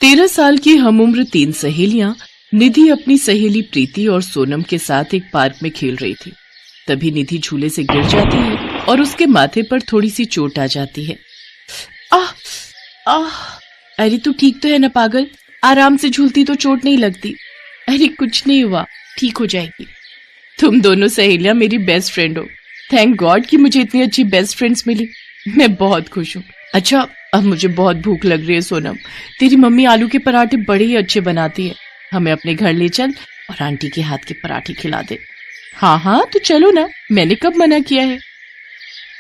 13 साल की हमउम्र 3 सहेलियां निधि अपनी सहेली प्रीति और सोनम के साथ एक पार्क में खेल रही थी। तभी निधि झूले से गिर जाती है और उसके माथे पर थोड़ी सी चोट आ जाती है। आह आह, अरे तू ठीक तो है ना पागल? आराम से झूलती तो चोट नहीं लगती। अरे कुछ नहीं हुआ, ठीक हो जाएगी। तुम दोनों सहेलियां मेरी बेस्ट फ्रेंड हो। थैंक गॉड कि मुझे इतनी अच्छी बेस्ट फ्रेंड्स मिली। मैं बहुत खुश हूँ। अच्छा, अब मुझे बहुत भूख लग रही है सोनम। तेरी मम्मी आलू के पराठे बड़े ही अच्छे बनाती है। हमें अपने घर ले चल और आंटी के हाथ के पराठे खिला दे। हाँ हाँ तो चलो ना, मैंने कब मना किया है।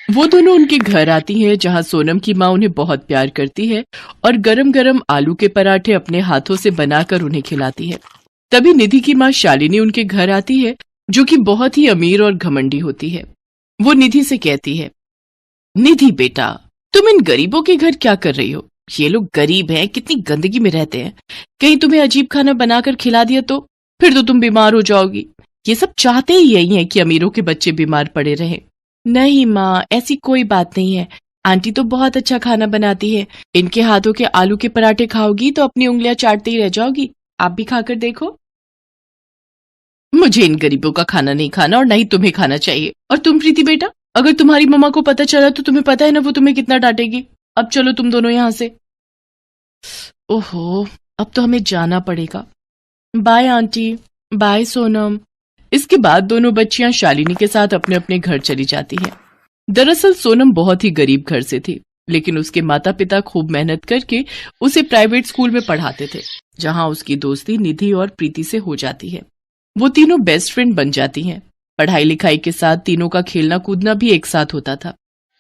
वो दोनों उनके घर आती हैं जहाँ सोनम की माँ उन्हें बहुत प्यार करती है और गरम गरम आलू के पराठे अपने हाथों से बनाकर उन्हें खिलाती है। तभी निधि की माँ शालिनी उनके घर आती है, जो कि बहुत ही अमीर और घमंडी होती है। वो निधि से कहती है, निधि बेटा, तुम इन गरीबों के घर क्या कर रही हो? ये लोग गरीब हैं, कितनी गंदगी में रहते हैं। कहीं तुम्हें अजीब खाना बनाकर खिला दिया तो फिर तो तुम बीमार हो जाओगी। ये सब चाहते ही यही है कि अमीरों के बच्चे बीमार पड़े रहें। नहीं माँ, ऐसी कोई बात नहीं है। आंटी तो बहुत अच्छा खाना बनाती है। इनके हाथों के आलू के पराठे खाओगी तो अपनी उंगलियां चाटती ही रह जाओगी। आप भी खाकर देखो। मुझे इन गरीबों का खाना नहीं खाना और नहीं तुम्हें खाना चाहिए। और तुम प्रीति बेटा, अगर तुम्हारी मम्मा को पता चला तो तुम्हें पता है ना वो तुम्हें कितना डांटेगी। अब चलो तुम दोनों यहाँ से। ओहो, अब तो हमें जाना पड़ेगा। Bye aunty, bye Sonam. इसके बाद दोनों बच्चियां शालिनी के साथ अपने अपने घर चली जाती हैं। दरअसल सोनम बहुत ही गरीब घर से थी, लेकिन उसके माता पिता खूब मेहनत करके उसे प्राइवेट स्कूल में पढ़ाते थे, जहां उसकी दोस्ती निधि और प्रीति से हो जाती है। वो तीनों बेस्ट फ्रेंड बन जाती हैं। पढ़ाई लिखाई के साथ तीनों का खेलना कूदना भी एक साथ होता था।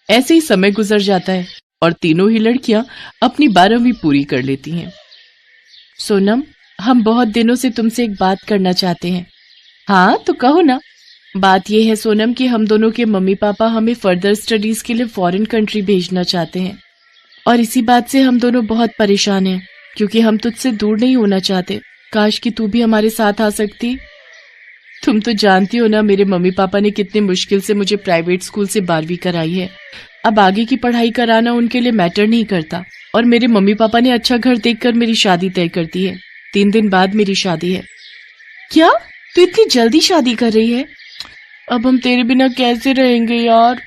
ऐसे ही समय गुजर जाता है और तीनों ही लड़कियां अपनी 12वीं पूरी कर लेती हैं। सोनम, हम बहुत दिनों से तुमसे एक बात करना चाहते हैं। हाँ तो कहो ना। बात यह है सोनम कि हम दोनों के मम्मी पापा हमें फर्दर स्टडीज के लिए फॉरेन कंट्री भेजना चाहते हैं और इसी बात से हम दोनों बहुत परेशान हैं, क्योंकि हम तुझसे दूर नहीं होना चाहते। काश कि तू भी हमारे साथ आ सकती। तुम तो जानती हो ना, मेरे मम्मी पापा ने कितनी मुश्किल से मुझे प्राइवेट स्कूल से 12वीं कराई है। अब आगे की पढ़ाई कराना उनके लिए मैटर नहीं करता और मेरे मम्मी पापा ने अच्छा घर देखकर मेरी शादी तय कर दी है। 3 दिन बाद मेरी शादी है। क्या? तू इतनी जल्दी शादी कर रही है? अब हम तेरे बिना कैसे रहेंगे यार।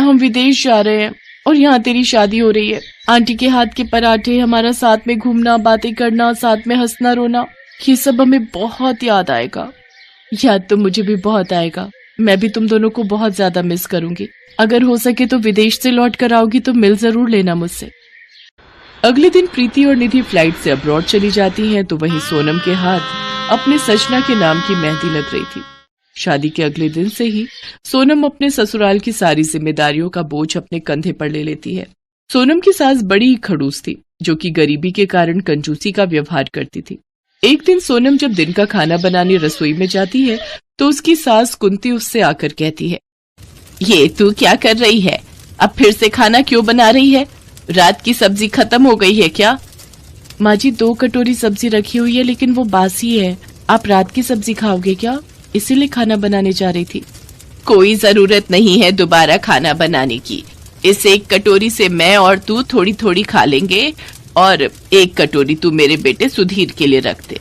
हम विदेश जा रहे हैं और यहाँ तेरी शादी हो रही है। आंटी के हाथ के पराठे, हमारा साथ में घूमना, बातें करना, साथ में हंसना रोना, ये सब हमें बहुत याद आएगा। याद तो मुझे भी बहुत आएगा। मैं भी तुम दोनों को बहुत ज्यादा मिस करूंगी। अगर हो सके तो विदेश से लौट कर आओगी तो मिल जरूर लेना मुझसे। अगले दिन प्रीति और निधि फ्लाइट से अब्रॉड चली जाती हैं तो वहीं सोनम के हाथ अपने सजना के नाम की मेहंदी लग रही थी। शादी के अगले दिन से ही सोनम अपने ससुराल की सारी जिम्मेदारियों का बोझ अपने कंधे पर ले लेती है। सोनम की सास बड़ी ही खड़ूस थी, जो कि गरीबी के कारण कंजूसी का व्यवहार करती थी। एक दिन सोनम जब दिन का खाना बनाने रसोई में जाती है तो उसकी सास कुंती उससे आकर कहती है, ये तू क्या कर रही है? अब फिर से खाना क्यों बना रही है? रात की सब्जी खत्म हो गई है क्या? माँ जी, 2 कटोरी सब्जी रखी हुई है लेकिन वो बासी है। आप रात की सब्जी खाओगे क्या? इसीलिए खाना बनाने जा रही थी। कोई जरूरत नहीं है दोबारा खाना बनाने की। इस 1 कटोरी से मैं और तू थोड़ी थोड़ी खा लेंगे और 1 कटोरी तू मेरे बेटे सुधीर के लिए रख दे।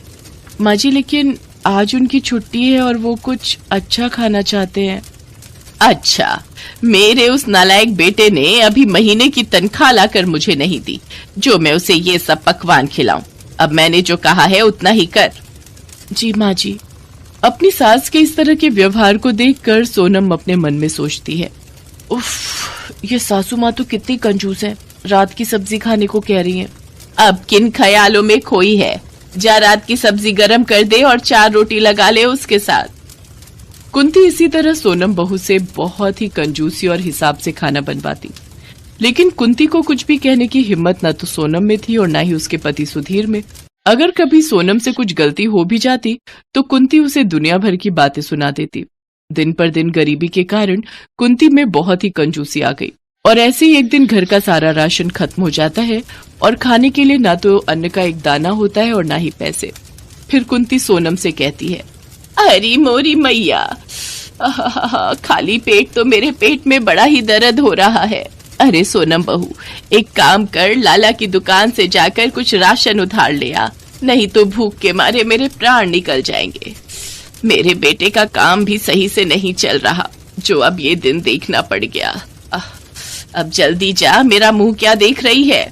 माँ जी, लेकिन आज उनकी छुट्टी है और वो कुछ अच्छा खाना चाहते हैं। अच्छा, मेरे उस नालायक बेटे ने अभी महीने की तनख्वाह लाकर मुझे नहीं दी जो मैं उसे ये सब पकवान खिलाऊं। अब मैंने जो कहा है उतना ही कर। जी माँ जी। अपनी सास के इस तरह के व्यवहार को देखकर सोनम अपने मन में सोचती है, उफ, ये सासू माँ तो कितनी कंजूस है, रात की सब्जी खाने को कह रही है। अब किन ख्यालों में खोई है? जा रात की सब्जी गरम कर दे और 4 रोटी लगा ले उसके साथ। कुंती इसी तरह सोनम बहू से बहुत ही कंजूसी और हिसाब से खाना बनवाती, लेकिन कुंती को कुछ भी कहने की हिम्मत न तो सोनम में थी और न ही उसके पति सुधीर में। अगर कभी सोनम से कुछ गलती हो भी जाती तो कुंती उसे दुनिया भर की बातें सुना देती। दिन पर दिन गरीबी के कारण कुंती में बहुत ही कंजूसी आ गई और ऐसे ही एक दिन घर का सारा राशन खत्म हो जाता है और खाने के लिए ना तो अन्न का एक दाना होता है और ना ही पैसे। फिर कुंती सोनम से कहती है, अरे मोरी मैया, खाली पेट तो मेरे पेट में बड़ा ही दर्द हो रहा है। अरे सोनम बहू, एक काम कर, लाला की दुकान से जाकर कुछ राशन उधार ले आ, नहीं तो भूख के मारे मेरे प्राण निकल जाएंगे। मेरे बेटे का काम भी सही से नहीं चल रहा, जो अब ये दिन देखना पड़ गया। अब जल्दी जा, मेरा मुंह क्या देख रही है।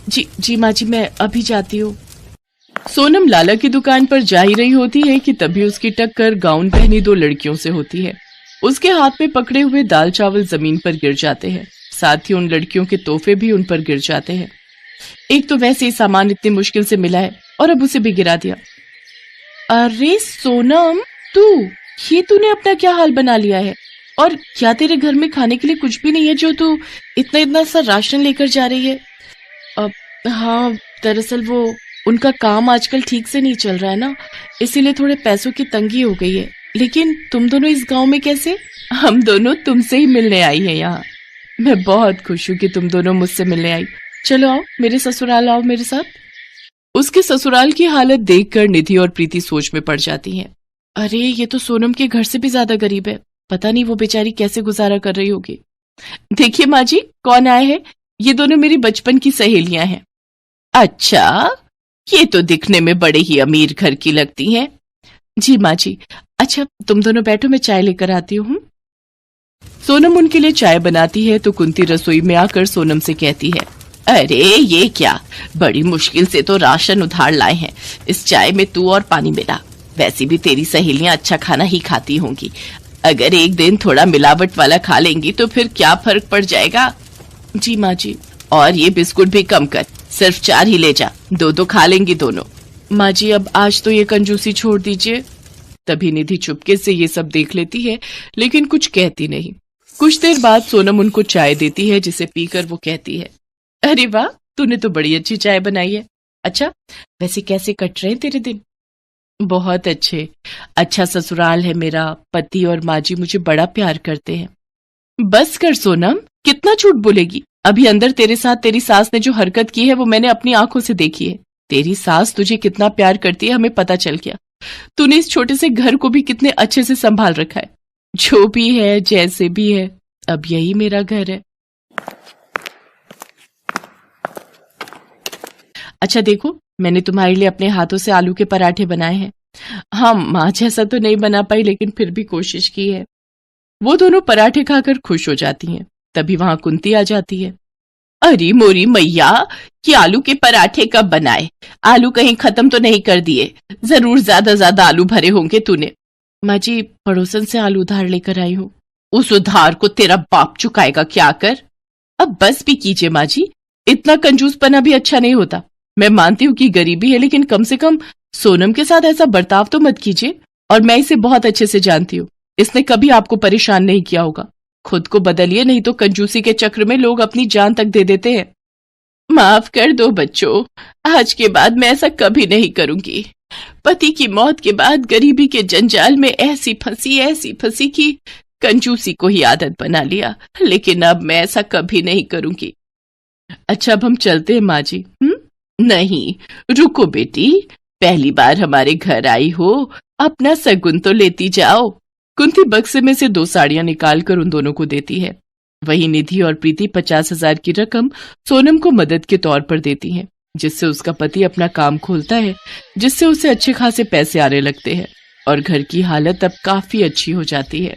जी माँ जी, मैं अभी जाती हूँ। सोनम लाला की दुकान पर जा ही रही होती है कि तभी उसकी टक्कर गाउन पहनी दो लड़कियों से होती है। उसके हाथ में पकड़े हुए दाल चावल जमीन पर गिर जाते हैं, साथ ही उन लड़कियों के तोहफे भी उन पर गिर जाते हैं। एक तो वैसे ही सामान इतनी मुश्किल से मिला है और अब उसे भी गिरा दिया। अरे सोनम, ये तूने अपना क्या हाल बना लिया है? और क्या तेरे घर में खाने के लिए कुछ भी नहीं है जो तू इतना इतना सा राशन लेकर जा रही है? हाँ, दरअसल वो उनका काम आजकल ठीक से नहीं चल रहा है ना, इसीलिए थोड़े पैसों की तंगी हो गई है। लेकिन तुम दोनों इस गांव में कैसे? हम दोनों तुमसे ही मिलने आई हैं यहाँ। मैं बहुत खुश हूँ कि तुम दोनों मुझसे मिलने आई। चलो आओ, मेरे ससुराल आओ मेरे साथ। उसके ससुराल की हालत देखकर निधि और प्रीति सोच में पड़ जाती हैं। अरे ये तो सोनम के घर से भी ज्यादा गरीब है, पता नहीं वो बेचारी कैसे गुजारा कर रही होगी। देखिए माँ जी, कौन आए हैं? ये दोनों मेरी बचपन की सहेलियां हैं। अच्छा, ये तो दिखने में बड़े ही अमीर घर की लगती हैं। जी माँ जी। अच्छा तुम दोनों बैठो, मैं चाय लेकर आती हूँ। सोनम उनके लिए चाय बनाती है तो कुंती रसोई में आकर सोनम से कहती है, अरे ये क्या, बड़ी मुश्किल से तो राशन उधार लाए हैं, इस चाय में तू और पानी मिला। वैसे भी तेरी सहेलियां अच्छा खाना ही खाती होंगी, अगर एक दिन थोड़ा मिलावट वाला खा लेंगी तो फिर क्या फर्क पड़ जाएगा। जी माँ जी। और ये बिस्कुट भी कम कर, सिर्फ 4 ही ले जा, 2 खा लेंगी दोनों। माँ जी अब आज तो ये कंजूसी छोड़ दीजिए। तभी निधि चुपके से ये सब देख लेती है लेकिन कुछ कहती नहीं। कुछ देर बाद सोनम उनको चाय देती है जिसे पीकर वो कहती है, अरे वाह, तूने तो बड़ी अच्छी चाय बनाई है। अच्छा वैसे कैसे कट रहे हैं तेरे दिन? बहुत अच्छे। अच्छा ससुराल है मेरा, पति और माँ जी मुझे बड़ा प्यार करते हैं। बस कर सोनम, कितना झूठ बोलेगी। अभी अंदर तेरे साथ तेरी सास ने जो हरकत की है वो मैंने अपनी आंखों से देखी है। तेरी सास तुझे कितना प्यार करती है हमें पता चल गया। तूने इस छोटे से घर को भी कितने अच्छे से संभाल रखा है। जो भी है जैसे भी है, अब यही मेरा घर है। अच्छा देखो, मैंने तुम्हारे लिए अपने हाथों से आलू के पराठे बनाए हैं। हाँ, माँ जैसा तो नहीं बना पाई लेकिन फिर भी कोशिश की है। वो दोनों पराठे खाकर खुश हो जाती हैं। तभी वहां कुंती आ जाती है। अरे मोरी मैया, ये आलू के पराठे कब बनाए? आलू कहीं खत्म तो नहीं कर दिए? जरूर ज्यादा आलू भरे होंगे तूने। माँ जी पड़ोसन से आलू उधार लेकर आई हूँ। उस उधार को तेरा बाप चुकाएगा क्या कर? अब बस भी कीजिए माँ जी, इतना कंजूसपना भी अच्छा नहीं होता। मैं मानती हूँ कि गरीबी है लेकिन कम से कम सोनम के साथ ऐसा बर्ताव तो मत कीजिए। और मैं इसे बहुत अच्छे से जानती हूँ, इसने कभी आपको परेशान नहीं किया होगा। खुद को बदलिए, नहीं तो कंजूसी के चक्र में लोग अपनी जान तक दे देते हैं। माफ कर दो बच्चों, आज के बाद मैं ऐसा कभी नहीं करूंगी। पति की मौत के बाद गरीबी के जंजाल में ऐसी फंसी कि कंजूसी को ही आदत बना लिया, लेकिन अब मैं ऐसा कभी नहीं करूंगी। अच्छा अब हम चलते हैं माँ जी। नहीं, रुको बेटी, पहली बार हमारे घर आई हो, अपना सगुन तो लेती जाओ। कुंती बक्से में से 2 साड़ियां निकालकर उन दोनों को देती है। वहीं निधि और प्रीति 50,000 की रकम सोनम को मदद के तौर पर देती हैं, जिससे उसका पति अपना काम खोलता है, जिससे उसे अच्छे खासे पैसे आने लगते हैं और घर की हालत अब काफी अच्छी हो जाती है।